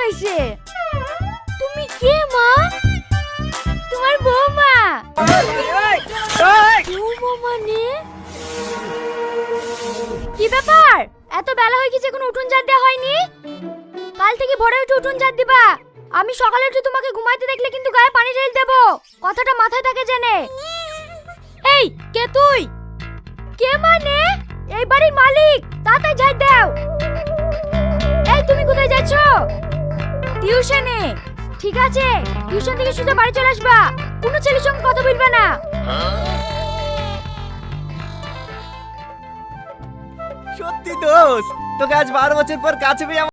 হয়েছে। তুমি কে মা? তোমার বৌমা? বৌমা মানে? কি ব্যাপার, এত বেলা হয়ে গেছে এখন উঠোন ঝাড় দেওয়া হয়নি? কাল থেকে ভোরে উঠে উঠোন ঝাড় দিবা। আমি সকালে উঠে তোমাকে ঘুমাইতে দেখলে কিন্তু গায়ে পানি ঢেলে দেবো, কথাটা মাথায় থাকে জেনে। এই কে তুই? কে মানে? এই বাড়ির মালিক, তাড়াতাড়ি ঝাড় দাও। এই তুমি কোথায় যাচ্ছ? টিউশনে। ঠিক আছে, টিউশন থেকে সোজা বাড়ি চলে আসবা, কোনো ছেলের সঙ্গে কথা বলবে না। সত্যি দোষ, তোকে আজ 12 বছর পর কাছে পেয়ে